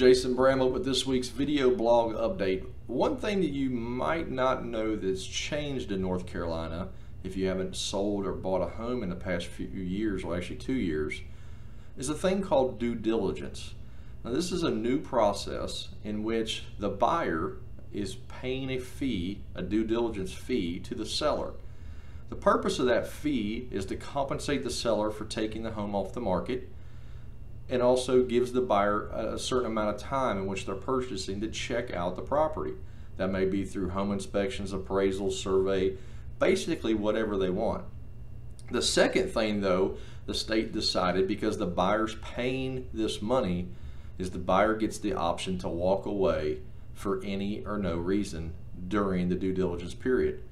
Jason Bramblett with this week's video blog update. One thing that you might not know that's changed in North Carolina, if you haven't sold or bought a home in the past few years, or actually 2 years, is a thing called due diligence. Now, this is a new process in which the buyer is paying a fee, a due diligence fee, to the seller. The purpose of that fee is to compensate the seller for taking the home off the market, and also gives the buyer a certain amount of time in which they're purchasing to check out the property. That may be through home inspections, appraisals, survey, basically whatever they want. The second thing, though, the state decided, because the buyer's paying this money, is the buyer gets the option to walk away for any or no reason during the due diligence period.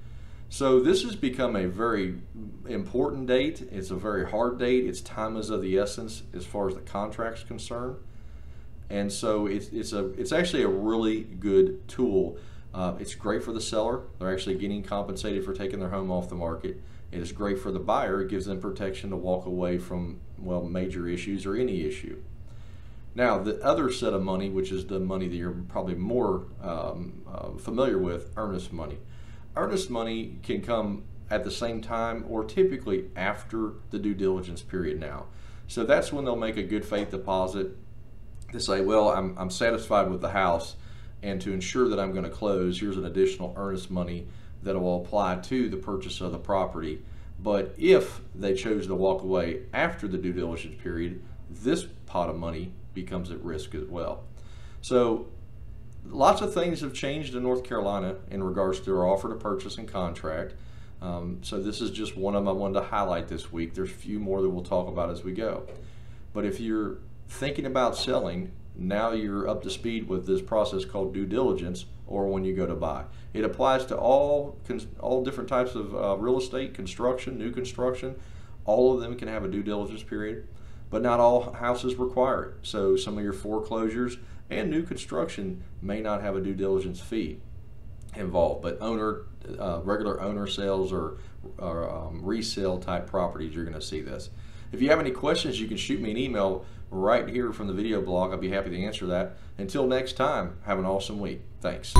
So this has become a very important date. It's a very hard date. Its time is of the essence as far as the contract's concerned. And so it's actually a really good tool. It's great for the seller. They're actually getting compensated for taking their home off the market. It is great for the buyer. It gives them protection to walk away from, well, major issues or any issue. Now, the other set of money, which is the money that you're probably more familiar with, earnest money. Earnest money can come at the same time or typically after the due diligence period now. So that's when they'll make a good faith deposit to say, well, I'm satisfied with the house, and to ensure that I'm going to close, here's an additional earnest money that will apply to the purchase of the property. But if they chose to walk away after the due diligence period, this pot of money becomes at risk as well. So lots of things have changed in North Carolina in regards to our offer to purchase and contract. So this is just one of them I wanted to highlight this week. There's a few more that we'll talk about as we go. But if you're thinking about selling, now you're up to speed with this process called due diligence, or when you go to buy. It applies to all different types of real estate, construction, new construction. All of them can have a due diligence period, but not all houses require it. So some of your foreclosures and new construction may not have a due diligence fee involved, but regular owner sales or resale type properties, you're going to see this. If you have any questions, you can shoot me an email right here from the video blog. I'll be happy to answer that. Until next time, have an awesome week. Thanks.